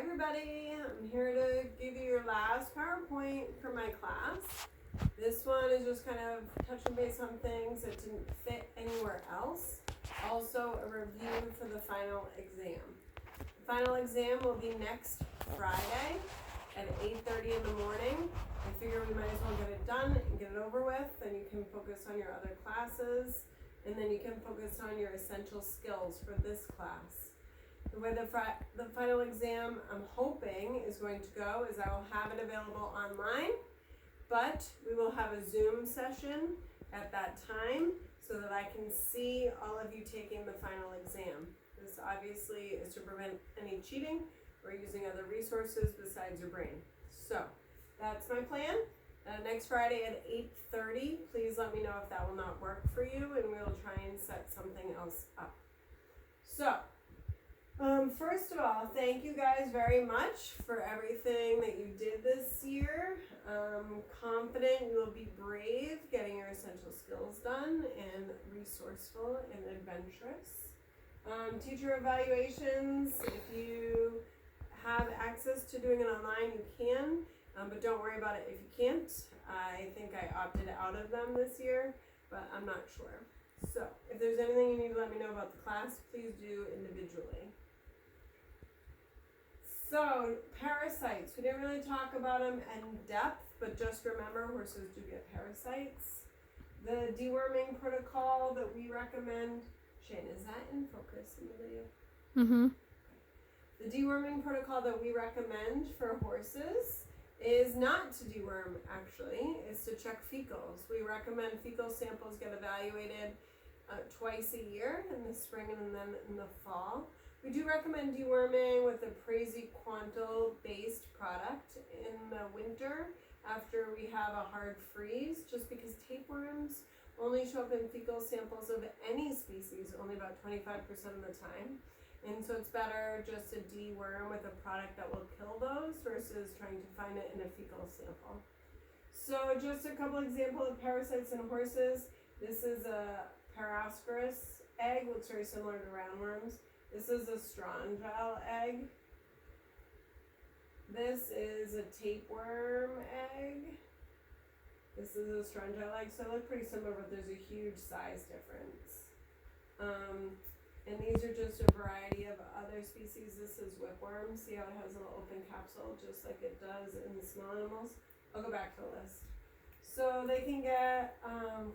everybody, I'm here to give you your last PowerPoint for my class. This one is just kind of touching base on things that didn't fit anywhere else. Also a review for the final exam. The final exam will be next Friday at 8:30 in the morning. I figure we might as well get it done and get it over with, then you can focus on your other classes, and then you can focus on your essential skills for this class. The way the final exam, I'm hoping, is going to go is I will have it available online, but we will have a Zoom session at that time so that I can see all of you taking the final exam. This obviously is to prevent any cheating or using other resources besides your brain. So that's my plan. Next Friday at 8:30, please let me know if that will not work for you, and we'll try and set something else up. So, first of all, thank you guys very much for everything that you did this year. Confident you will be brave, getting your essential skills done, and resourceful and adventurous. Teacher evaluations, if you have access to doing it online, you can, but don't worry about it if you can't. I think I opted out of them this year, but I'm not sure. So, if there's anything you need to let me know about the class, please do individually. So, parasites. We didn't really talk about them in depth, but just remember horses do get parasites. The deworming protocol that we recommend, Shane, is that in focus in the video? Mm-hmm. The deworming protocol that we recommend for horses is not to deworm, actually. It's to check fecals. We recommend fecal samples get evaluated twice a year, in the spring and then in the fall. We do recommend deworming with a praziquantel-based product in the winter after we have a hard freeze, just because tapeworms only show up in fecal samples of any species only about 25% of the time. And so it's better just to deworm with a product that will kill those versus trying to find it in a fecal sample. So just a couple examples of parasites in horses. This is a parascaris egg, looks very similar to roundworms. This is a strongyle egg. This is a tapeworm egg. This is a strongyle egg, so they look pretty similar, but there's a huge size difference. And these are just a variety of other species. This is whipworm. See how it has a little open capsule, just like it does in the small animals? I'll go back to the list. So they can get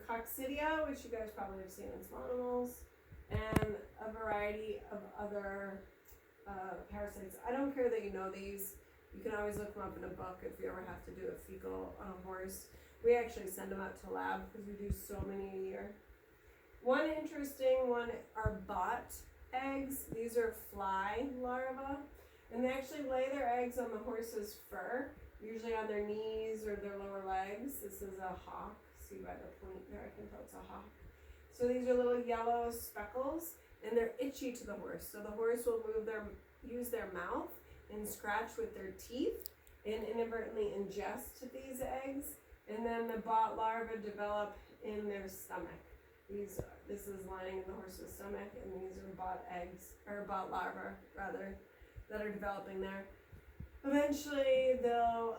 coccidia, which you guys probably have seen in small animals, and a variety of other parasites. I don't care that you know these. You can always look them up in a book if you ever have to do a fecal on a horse. We actually send them out to lab because we do so many a year. One interesting one are bot eggs. These are fly larvae, and they actually lay their eggs on the horse's fur, usually on their knees or their lower legs. This is a hawk. See by the point there, I can tell it's a hawk. So these are little yellow speckles, and they're itchy to the horse. So the horse will use their mouth and scratch with their teeth and inadvertently ingest these eggs, and then the bot larvae develop in their stomach. This is lying in the horse's stomach, and these are bot eggs, or bot larvae rather, that are developing there. Eventually, they'll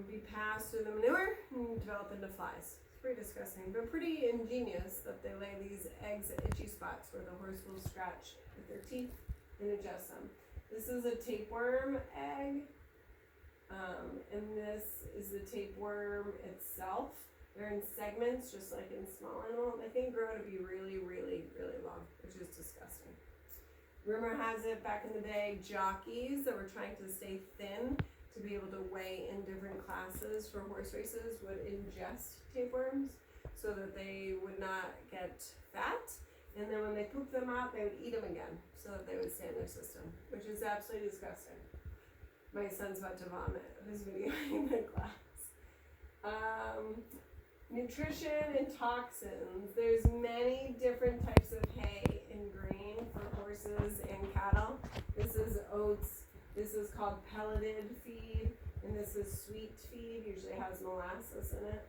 be passed through the manure and develop into flies. It's pretty disgusting, but pretty ingenious that they lay these eggs at itchy spots where the horse will scratch with their teeth and ingest them. This is a tapeworm egg, and this is the tapeworm itself. They're in segments, just like in small animal. They can grow to be really, really, really long, which is disgusting. Rumor has it back in the day, jockeys that were trying to stay thin to be able to weigh in different classes for horse races would ingest tapeworms so that they would not get fat. And then when they pooped them out, they would eat them again so that they would stay in their system, which is absolutely disgusting. My son's about to vomit his video in my class. Nutrition and toxins. There's many different types of hay and grain for horses and cattle. This is oats. This is called pelleted feed, and this is sweet feed. Usually has molasses in it.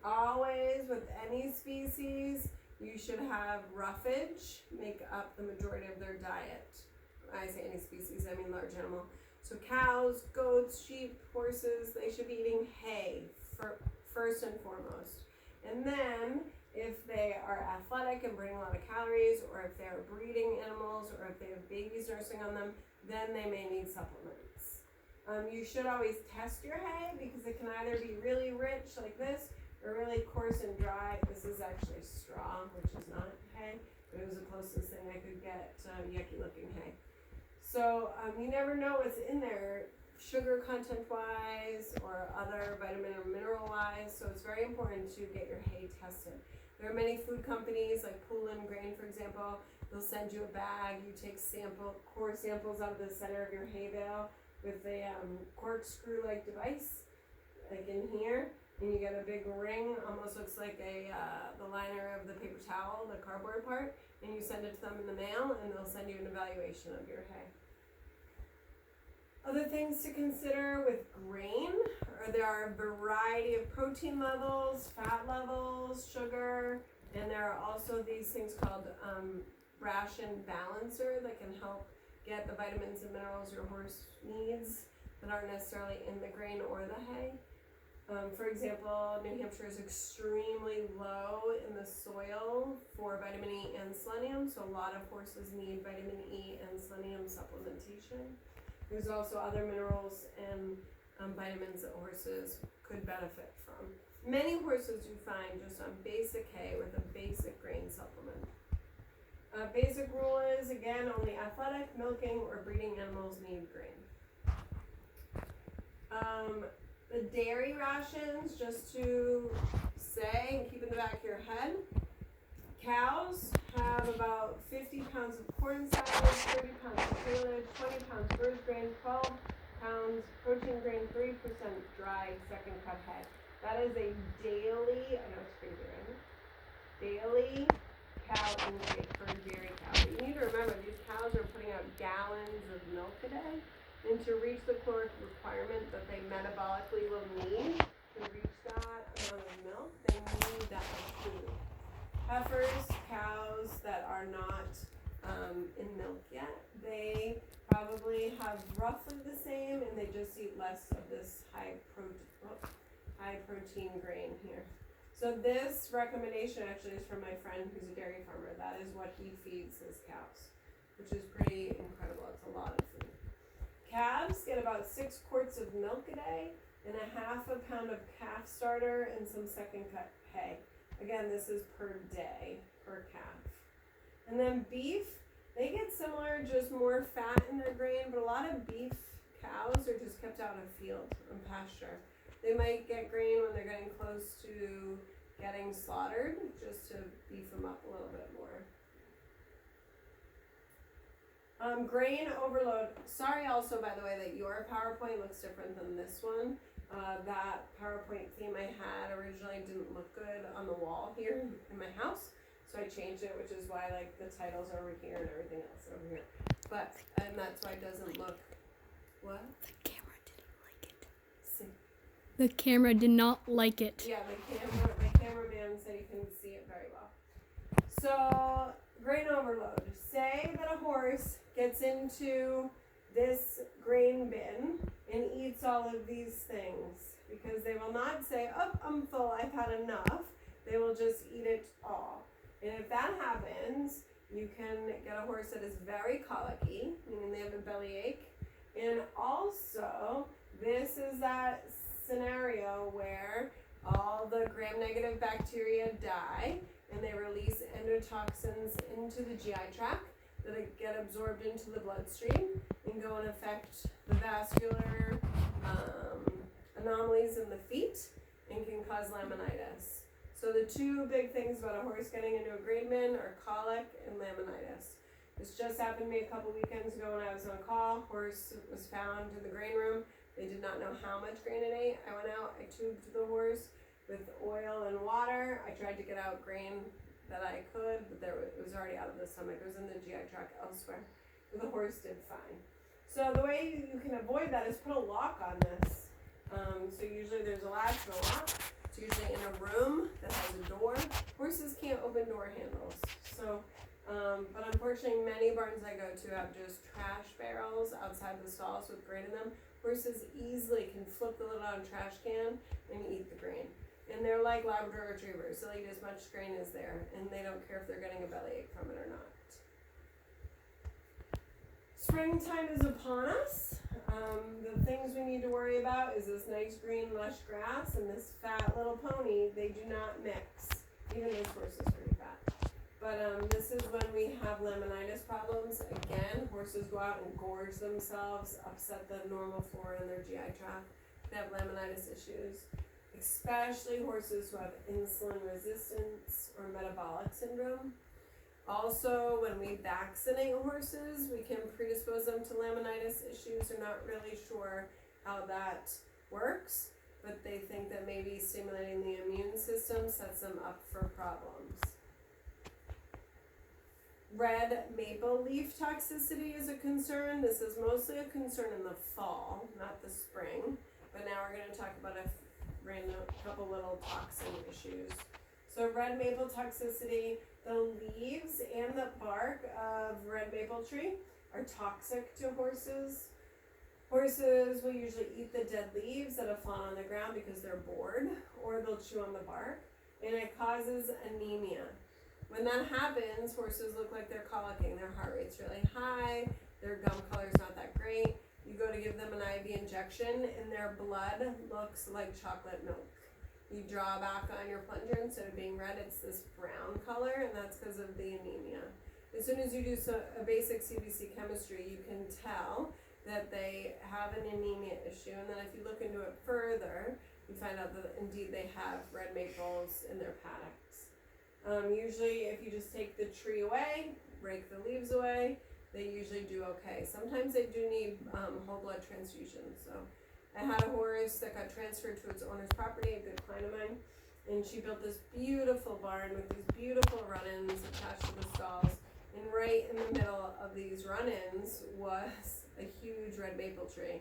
Always with any species, you should have roughage make up the majority of their diet. When I say any species, I mean large animal. So cows, goats, sheep, horses, they should be eating hay first and foremost. And then if they are athletic and burning a lot of calories, or if they're breeding animals, or if they have babies nursing on them, then they may need supplements. You should always test your hay because it can either be really rich like this or really coarse and dry. This is actually straw, which is not hay, but it was the closest thing I could get yucky looking hay. So you never know what's in there, sugar content wise or other vitamin or mineral wise, so it's very important to get your hay tested. There are many food companies like Poulin Grain, for example. They'll send you a bag, you take core samples out of the center of your hay bale with a corkscrew like device, like in here, and you get a big ring, almost looks like the liner of the paper towel, the cardboard part, and you send it to them in the mail, and they'll send you an evaluation of your hay. Other things to consider with grain are there are a variety of protein levels, fat levels, sugar, and there are also these things called ration balancer that can help get the vitamins and minerals your horse needs that aren't necessarily in the grain or the hay. For example, New Hampshire is extremely low in the soil for vitamin E and selenium, so a lot of horses need vitamin E and selenium supplementation. There's also other minerals and vitamins that horses could benefit from. Many horses you find just on basic hay with a basic grain supplement. Basic rule is, again, only athletic, milking, or breeding animals need grain. The dairy rations, just to say and keep in the back of your head, cows have about 50 pounds of corn silage, 30 pounds of silage, 20 pounds bird grain, 12 pounds protein grain, 3% dry second cut hay. That is a daily, I know it's crazy, right? Daily cow intake for a dairy cow. But you need to remember, these cows are putting out gallons of milk a day, and to reach the caloric requirement that they metabolically will need to reach that amount of milk, they need that much food. Heifers, cows that are not in milk yet, they probably have roughly the same, and they just eat less of this high protein grain here. So this recommendation actually is from my friend who's a dairy farmer. That is what he feeds his cows, which is pretty incredible. It's a lot of food. Calves get about 6 quarts of milk a day and a half a pound of calf starter and some second cut hay. Again, this is per day, per calf. And then beef, they get similar, just more fat in their grain, but a lot of beef cows are just kept out in field and pasture. They might get grain when they're getting close to getting slaughtered, just to beef them up a little bit more. Grain overload. Sorry also, by the way, that your PowerPoint looks different than this one. That PowerPoint theme I had originally didn't look good on the wall here in my house, so I changed it, which is why like the titles are over here and everything else over here. And that's why it doesn't look. What? The camera didn't like it. See. The camera did not like it. Yeah, my cameraman said he couldn't see it very well. So grain overload. Say that a horse gets into this grain bin and eats all of these things, because they will not say, oh, I'm full, I've had enough. They will just eat it all. And if that happens, you can get a horse that is very colicky, meaning they have a bellyache. And also, this is that scenario where all the gram-negative bacteria die and they release endotoxins into the GI tract that get absorbed into the bloodstream and go and affect the vascular anomalies in the feet and can cause laminitis. So the two big things about a horse getting into a grain bin are colic and laminitis. This just happened to me a couple weekends ago when I was on call. Horse was found in the grain room. They did not know how much grain it ate. I went out, I tubed the horse with oil and water. I tried to get out grain that I could, but it was already out of the stomach. It was in the GI tract elsewhere. But the horse did fine. So the way you can avoid that is put a lock on this. So usually there's a latch and a lock. It's usually in a room that has a door. Horses can't open door handles. So But unfortunately, many barns I go to have just trash barrels outside the stalls with grain in them. Horses easily can flip the lid on a trash can and eat the grain. And they're like Labrador retrievers. They'll eat as much grain as there, and they don't care if they're getting a bellyache from it or not. Springtime is upon us. The things we need to worry about is this nice green lush grass and this fat little pony. They do not mix. Even this horse is pretty fat. But this is when we have laminitis problems. Again, horses go out and gorge themselves, upset the normal flora in their GI tract. They have laminitis issues, especially horses who have insulin resistance or metabolic syndrome. Also, when we vaccinate horses, we can predispose them to laminitis issues. They're not really sure how that works, but they think that maybe stimulating the immune system sets them up for problems. Red maple leaf toxicity is a concern. This is mostly a concern in the fall, not the spring. But now we're going to talk about a couple little toxin issues. So red maple toxicity, the leaves and the bark of red maple tree are toxic to horses. Horses will usually eat the dead leaves that have fallen on the ground because they're bored, or they'll chew on the bark, and it causes anemia. When that happens, horses look like they're colicking. Their heart rate's really high, their gum color's not that great. You go to give them an IV injection, and their blood looks like chocolate milk. You draw back on your plunger, instead of being red, it's this brown color, and that's because of the anemia. As soon as you do a basic CBC chemistry, you can tell that they have an anemia issue, and then if you look into it further, you find out that indeed they have red maples in their paddocks. Usually, if you just take the tree away, break the leaves away, they usually do okay. Sometimes they do need whole blood transfusions. So I had a horse that got transferred to its owner's property, a good client of mine, and she built this beautiful barn with these beautiful run-ins attached to the stalls. And right in the middle of these run-ins was a huge red maple tree.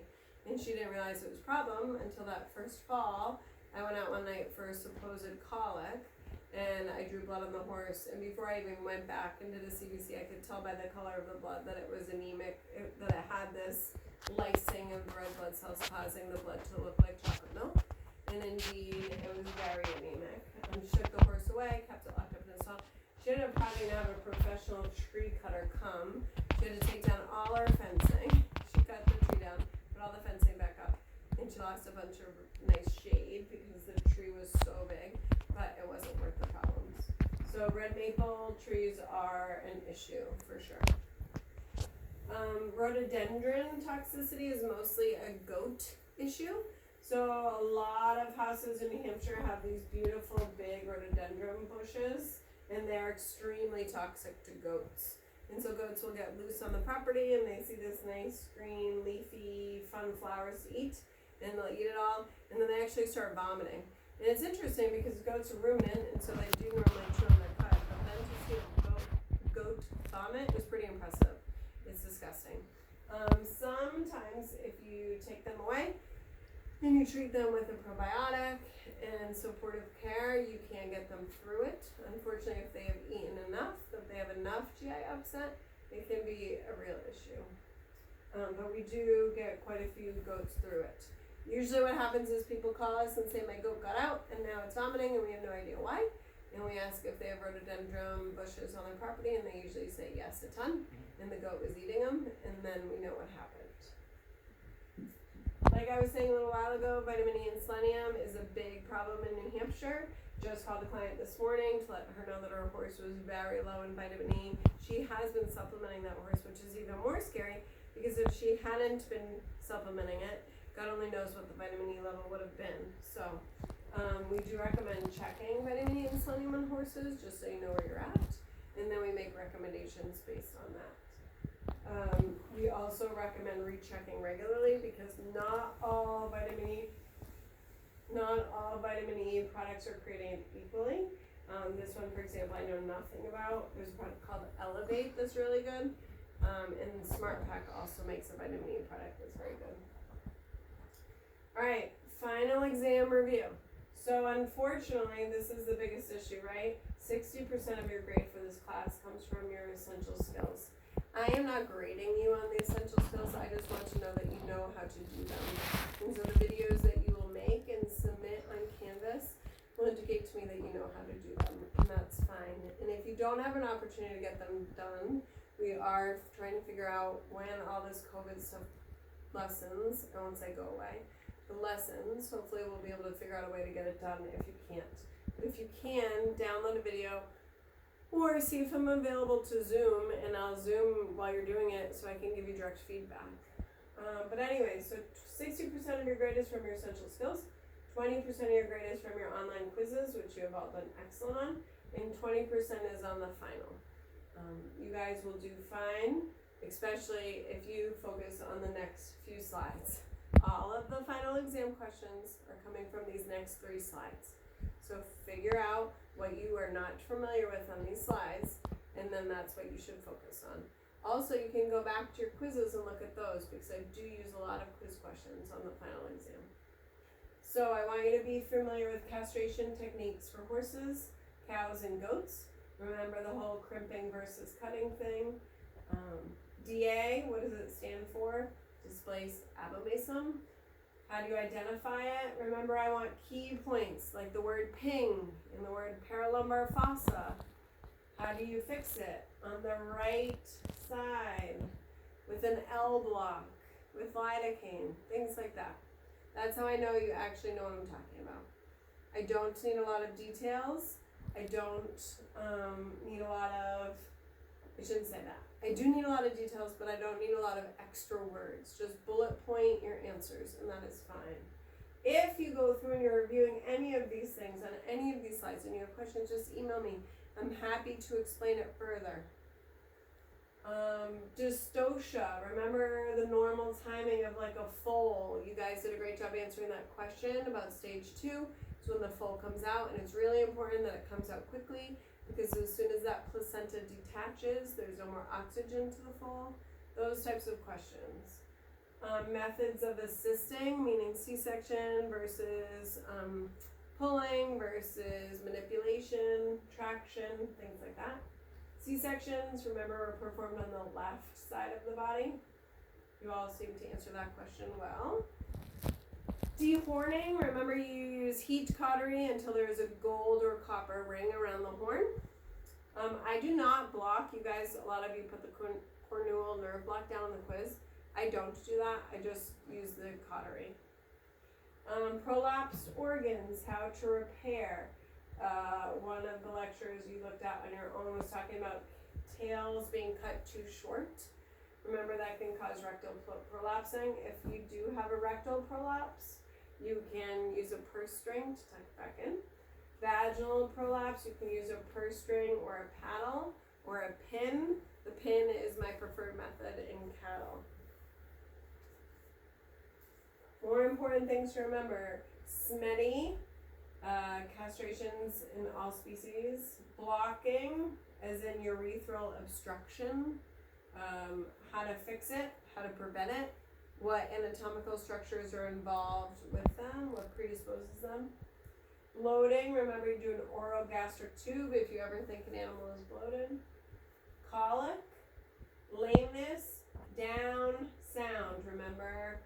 And she didn't realize it was a problem until that first fall. I went out one night for a supposed colic, and I drew blood on the horse. And before I even went back into the CBC, I could tell by the color of the blood that it was anemic, that it had this lysing of red blood cells causing the blood to look like chocolate milk. And indeed, it was very anemic. Shook the horse away, kept it locked up in the stall. She ended up having to have a professional tree cutter come. She had to take down all our fencing. She cut the tree down, put all the fencing back up, and she lost a bunch of nice shade because the tree was so big, but it wasn't worth the problems. So red maple trees are an issue for sure. Rhododendron toxicity is mostly a goat issue. So a lot of houses in New Hampshire have these beautiful big rhododendron bushes, and they're extremely toxic to goats. And so goats will get loose on the property, and they see this nice green leafy fun flowers to eat, and they'll eat it all, and then they actually start vomiting. And it's interesting because goats are ruminant, and so they do normally chew on their cud, but then to see a goat vomit is pretty impressive. It's disgusting. Sometimes if you take them away and you treat them with a probiotic and supportive care, you can get them through it. Unfortunately, if they have eaten enough, if they have enough GI upset, it can be a real issue. But we do get quite a few goats through it. Usually what happens is people call us and say, my goat got out and now it's vomiting and we have no idea why. And we ask if they have rhododendron bushes on their property, and they usually say yes, a ton, and the goat was eating them, and then we know what happened. Like I was saying a little while ago, vitamin E and selenium is a big problem in New Hampshire. Just called a client this morning to let her know that her horse was very low in vitamin E. She has been supplementing that horse, which is even more scary, because if she hadn't been supplementing it, God only knows what the vitamin E level would have been. So we do recommend checking vitamin E and selenium on horses, just so you know where you're at, and then we make recommendations based on that. We also recommend rechecking regularly, because not all vitamin E products are created equally. This one, for example, I know nothing about. There's a product called Elevate that's really good, and Smart Pack also makes a vitamin E product that's very good. All right, final exam review. So unfortunately, this is the biggest issue, right? 60% of your grade for this class comes from your essential skills. I am not grading you on the essential skills, I just want to know that you know how to do them. And so the videos that you will make and submit on Canvas will indicate to me that you know how to do them, and that's fine. And if you don't have an opportunity to get them done, we are trying to figure out when all this COVID stuff lessens, I won't say go away, the lessons, hopefully we'll be able to figure out a way to get it done if you can't. But if you can, download a video, or see if I'm available to Zoom, and I'll Zoom while you're doing it so I can give you direct feedback. But anyway, so 60% of your grade is from your essential skills, 20% of your grade is from your online quizzes, which you have all done excellent on, and 20% is on the final. You guys will do fine, especially if you focus on the next few slides. All of the final exam questions are coming from these next 3 slides. So figure out what you are not familiar with on these slides, and then that's what you should focus on. Also, you can go back to your quizzes and look at those, because I do use a lot of quiz questions on the final exam. So I want you to be familiar with castration techniques for horses, cows, and goats. Remember the whole crimping versus cutting thing. DA, what does it stand for? Displaced abomasum. How do you identify it? Remember, I want key points like the word ping and the word paralumbar fossa. How do you fix it? On the right side with an L block, with lidocaine, things like that. That's how I know you actually know what I'm talking about. I don't need a lot of details. I don't need a lot of, I shouldn't say that. I do need a lot of details, but I don't need a lot of extra words. Just bullet point your answers, and that is fine. If you go through and you're reviewing any of these things on any of these slides and you have questions, just email me. I'm happy to explain it further. Dystocia, remember the normal timing of like a foal. You guys did a great job answering that question about stage 2. It's when the foal comes out, and it's really important that it comes out quickly, because as soon as that placenta detaches, there's no more oxygen to the foal. Those types of questions. Methods of assisting, meaning C-section versus pulling versus manipulation, traction, things like that. C-sections, remember, are performed on the left side of the body. You all seem to answer that question well. Dehorning, remember you use heat cautery until there is a gold or copper ring around the horn. I do not block, you guys, a lot of you put the cornual nerve block down in the quiz. I don't do that, I just use the cautery. Prolapsed organs, how to repair. One of the lectures you looked at on your own was talking about tails being cut too short. Remember, that can cause rectal prolapsing. If you do have a rectal prolapse, you can use a purse string to tuck it back in. Vaginal prolapse, you can use a purse string or a paddle or a pin. The pin is my preferred method in cattle. More important things to remember: SMEDI, castrations in all species, blocking, as in urethral obstruction, how to fix it, how to prevent it, what anatomical structures are involved with them, what predisposes them. Bloating, remember you do an oral gastric tube if you ever think an animal is bloated. Colic, lameness, down, sound, remember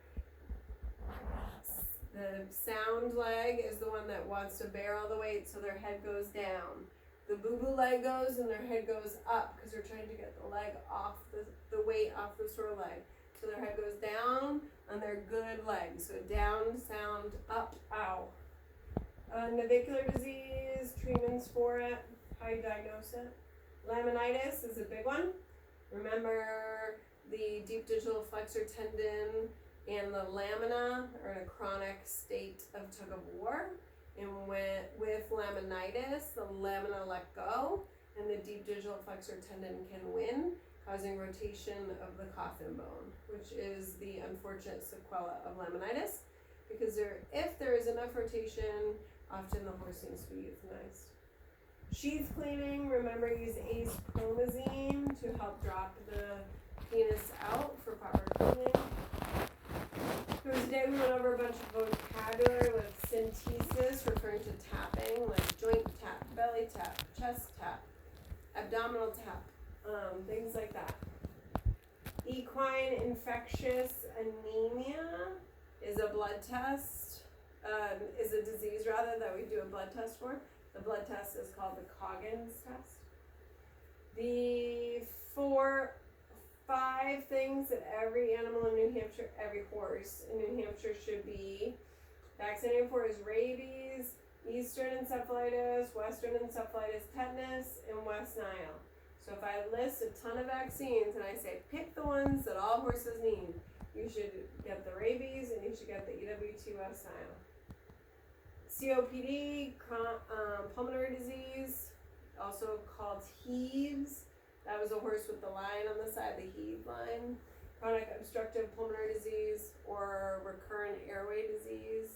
the sound leg is the one that wants to bear all the weight, so their head goes down. The boo-boo leg goes and their head goes up because they're trying to get the leg off, the weight off the sore leg. So their head goes down on their good leg. So down, sound, up, ow. Navicular disease, treatments for it, how you diagnose it. Laminitis is a big one. Remember the deep digital flexor tendon and the lamina are in a chronic state of tug of war. And with laminitis, the lamina let go and the deep digital flexor tendon can win, causing rotation of the coffin bone, which is the unfortunate sequela of laminitis, because if there is enough rotation, often the horse needs to be euthanized. Sheath cleaning, remember use acepromazine to help drop the penis out for proper cleaning. There was Today we went over a bunch of vocabulary with synthesis, referring to tapping, like joint tap, belly tap, chest tap, abdominal tap, things like that. Equine infectious anemia is a blood test, is a disease rather that we do a blood test for. The blood test is called the Coggins test. The 5 things that every animal in New Hampshire, every horse in New Hampshire should be vaccinated for is rabies, eastern encephalitis, western encephalitis, tetanus, and West Nile. So if I list a ton of vaccines and I say pick the ones that all horses need, you should get the rabies and you should get the EWT West Nile. COPD, pulmonary disease, also called HEAVES. That was a horse with the line on the side, the heave line. Chronic obstructive pulmonary disease or recurrent airway disease.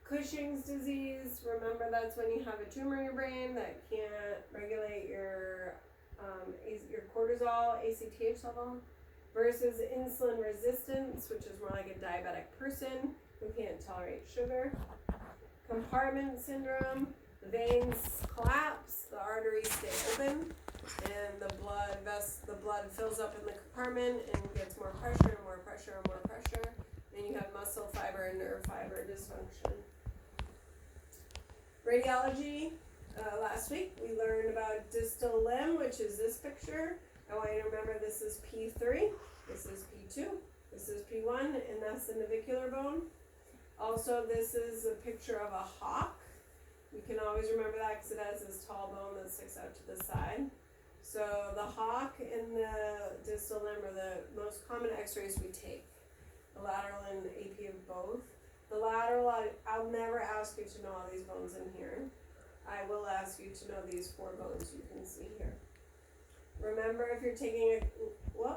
Cushing's disease, remember that's when you have a tumor in your brain that can't regulate your cortisol, ACTH level, versus insulin resistance, which is more like a diabetic person who can't tolerate sugar. Compartment syndrome, the veins collapse, the arteries stay open, and the blood fills up in the compartment and gets more pressure and more pressure and more pressure. Then you have muscle fiber and nerve fiber dysfunction. Radiology, last week we learned about distal limb, which is this picture. I want you to remember this is P3, this is P2, this is P1, and that's the navicular bone. Also, this is a picture of a hawk. You can always remember that because it has this tall bone that sticks out to the side. So the hawk and the distal limb are the most common x-rays we take. The lateral and AP of both. The lateral, I'll never ask you to know all these bones in here. I will ask you to know these 4 bones you can see here. Remember, if you're taking a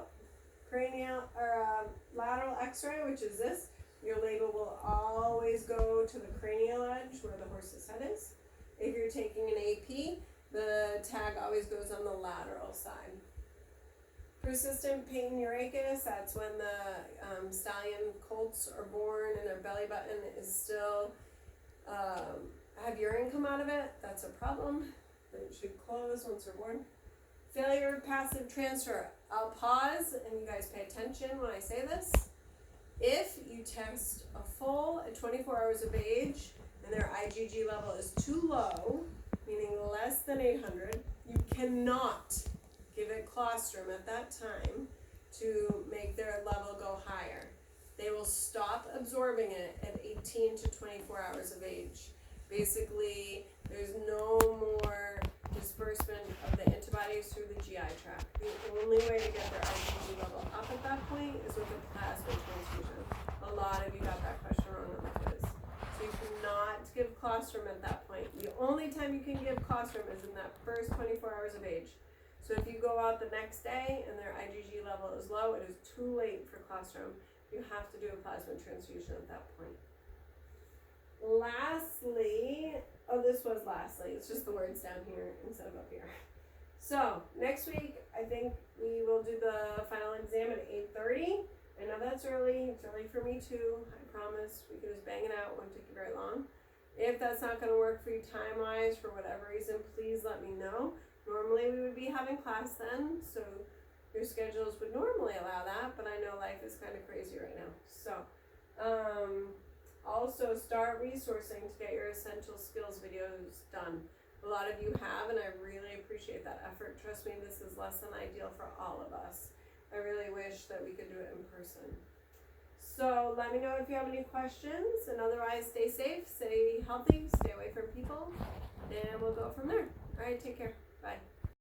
cranial or lateral x-ray, which is this, your label will always go to the cranial edge where the horse's head is. If you're taking an AP, the tag always goes on the lateral side. Persistent pain-urachus, that's when the stallion colts are born and their belly button is still, have urine come out of it. That's a problem. It should close once they're born. Failure of passive transfer. I'll pause and you guys pay attention when I say this. If you test a foal at 24 hours of age and their IgG level is too low, meaning less than 800, you cannot give it colostrum at that time to make their level go higher. They will stop absorbing it at 18 to 24 hours of age. Basically, there's no more disbursement of the antibodies through the GI tract. The only way to get their IgG level up at that point is with a plasma transfusion. A lot of you got that question wrong on the quiz. So you cannot give colostrum at that point. The only time you can give colostrum is in that first 24 hours of age. So if you go out the next day and their IgG level is low, it is too late for colostrum. You have to do a plasma transfusion at that point. Lastly, it's just the words down here instead of up here. So next week, I think we will do the final exam at 8:30. I know that's early. It's early for me too. I promise we can just bang it out. It won't take you very long. If that's not going to work for you time-wise for whatever reason, please let me know. Normally we would be having class then, so your schedules would normally allow that, but I know life is kind of crazy right now. So, also start resourcing to get your essential skills videos done. A lot of you have, and I really appreciate that effort. Trust me, this is less than ideal for all of us. I really wish that we could do it in person. So let me know if you have any questions, and otherwise stay safe, stay healthy, stay away from people, and we'll go from there. All right, take care. Bye.